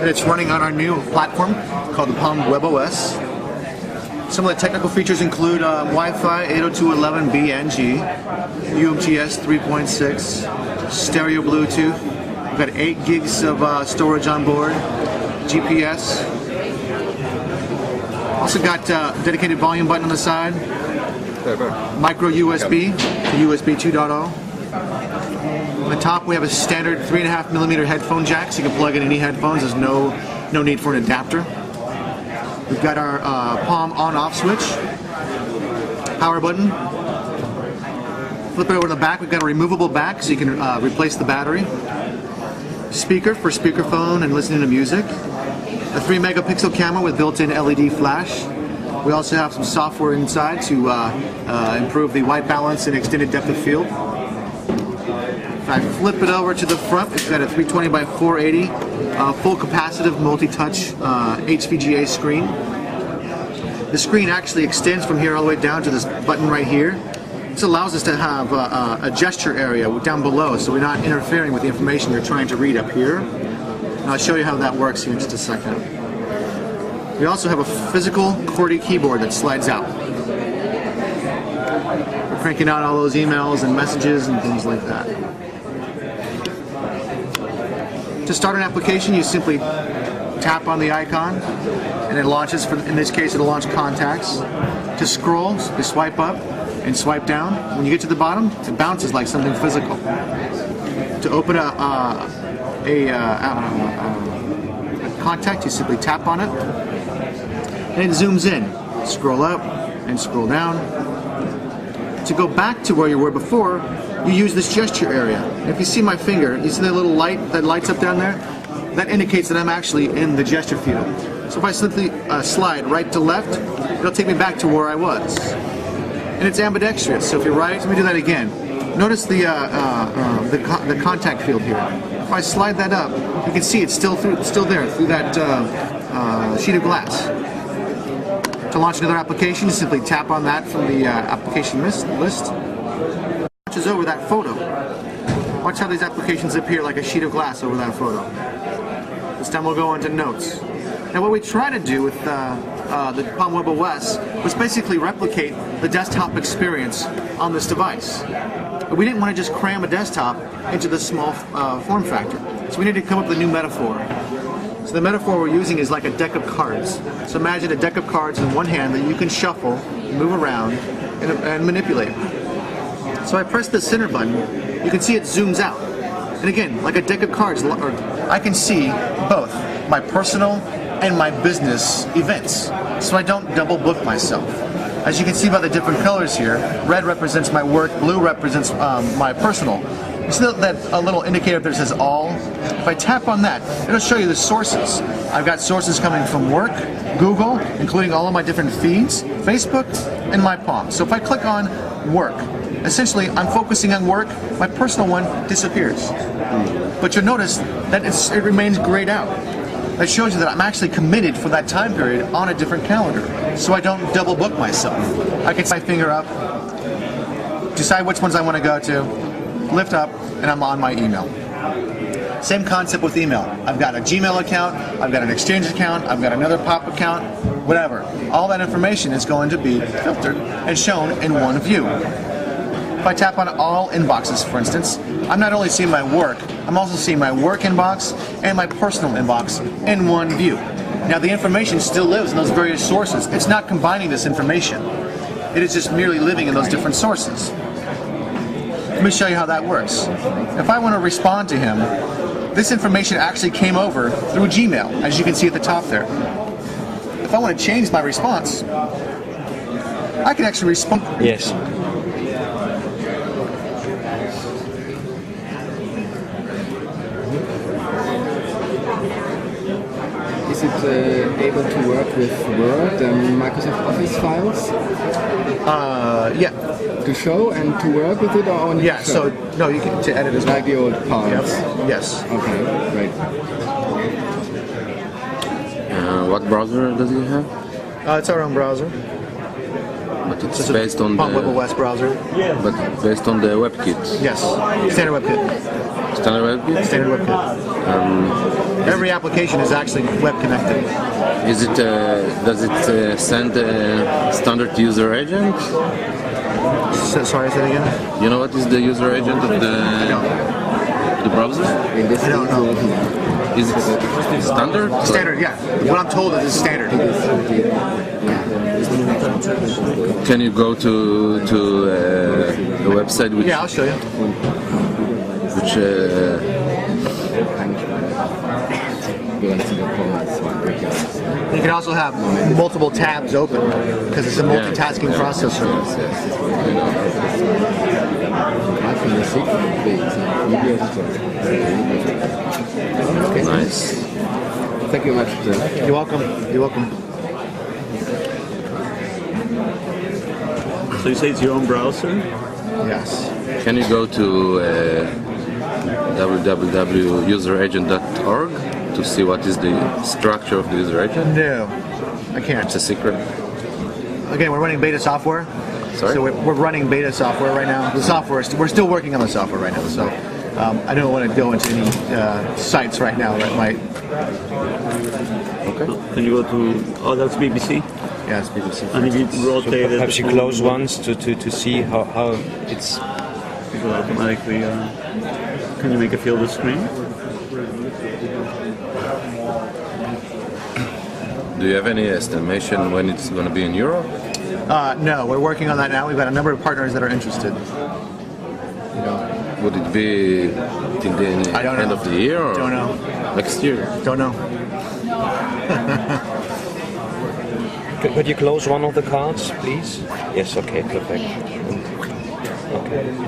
and it's running on our new platform called the Palm WebOS. Some of the technical features include Wi-Fi 802.11b/NG, UMTS 3.6, stereo Bluetooth. We've got 8 gigs of storage on board, GPS. Also got dedicated volume button on the side, micro USB to USB 2.0. On the top we have a standard 3.5mm headphone jack, so you can plug in any headphones. There's no need for an adapter. We've got our Palm on-off switch, power button. Flip it over to the back. We've got a removable back, so you can replace the battery. Speaker for speakerphone and listening to music. A 3-megapixel camera with built-in LED flash. We also have some software inside to improve the white balance and extended depth of field. If I flip it over to the front, it's got a 320 by 480 full capacitive multi-touch HVGA screen. The screen actually extends from here all the way down to this button right here. This allows us to have a gesture area down below, so we're not interfering with the information you're trying to read up here. And I'll show you how that works here in just a second. We also have a physical QWERTY keyboard that slides out. We're cranking out all those emails and messages and things like that. To start an application, you simply tap on the icon and it launches. In this case, it'll launch contacts. To scroll, you swipe up and swipe down. When you get to the bottom, it bounces like something physical. To open a contact, you simply tap on it and it zooms in. Scroll up and scroll down. To go back to where you were before, you use this gesture area. If you see my finger, you see that little light that lights up down there? That indicates that I'm actually in the gesture field. So if I simply slide right to left, it'll take me back to where I was. And it's ambidextrous, so if you're right, let me do that again. Notice the contact field here. If I slide that up, you can see it's still there through that sheet of glass. To launch another application, you simply tap on that from the application list. Launches over that photo. Watch how these applications appear like a sheet of glass over that photo. This time we'll go into Notes. Now what we try to do with the Palm WebOS was basically replicate the desktop experience on this device. But we didn't want to just cram a desktop into this small form factor. So we needed to come up with a new metaphor. So the metaphor we're using is like a deck of cards. So imagine a deck of cards in one hand that you can shuffle, move around, and manipulate. So I press the center button, you can see it zooms out. And again, like a deck of cards, I can see both my personal and my business events. So I don't double book myself. As you can see by the different colors here, red represents my work, blue represents my personal. You see that little indicator that says all? If I tap on that, it'll show you the sources. I've got sources coming from work, Google, including all of my different feeds, Facebook, and my Palm. So if I click on work, essentially I'm focusing on work, my personal one disappears. But you'll notice that it remains grayed out. That shows you that I'm actually committed for that time period on a different calendar, so I don't double book myself. I can slide my finger up, decide which ones I want to go to, lift up, and I'm on my email. Same concept with email. I've got a Gmail account, I've got an Exchange account, I've got another Pop account, whatever. All that information is going to be filtered and shown in one view. If I tap on all inboxes, for instance, I'm not only seeing my work, I'm also seeing my work inbox and my personal inbox in one view. Now the information still lives in those various sources. It's not combining this information. It is just merely living in those different sources. Let me show you how that works. If I want to respond to him, this information actually came over through Gmail, as you can see at the top there. If I want to change my response, I can actually respond. Yes. Is it able to work with Word and Microsoft Office files? Yeah. To show and to work with it, or only yeah. to show? So no, you can to edit as well. Like the old parts. Yep. Yes. Okay. Great. What browser does it have? It's our own browser. But it's This is based on Palm the WebOS browser. but based on the WebKit. Yes, standard WebKit. Standard WebKit. Standard WebKit. Every application is actually web connected. Is it does it send a standard user agent? Sorry, say that again. You know what is the user agent of I the browser? In this I don't know. Is it standard? Standard, yeah. What I'm told is standard. Can you go to the website which Yeah, I'll show you. which You can also have multiple tabs open because it's a multitasking processor. nice. Thank you much. You're welcome. You're welcome. So you say it's your own browser? Yes. Can you go to www.useragent.org to see what is the structure of the user agent? No, I can't. It's a secret. Again, we're running beta software. Sorry? So we're running beta software right now. The software, we're still working on the software right now. So I don't want to go into any sites right now that might. Okay. Can you go to, oh, that's BBC? Yeah, it's BBC. And if you rotate it, Perhaps you close once to see how it's. it will automatically, can you make a field of screen? Do you have any estimation when it's going to be in Europe? No, we're working on that now. We've got a number of partners that are interested. Would it be till the I don't end know. of the year or Don't know. next year? Don't know. Could you close one of the cards, please? Yes. Okay. Perfect. Okay.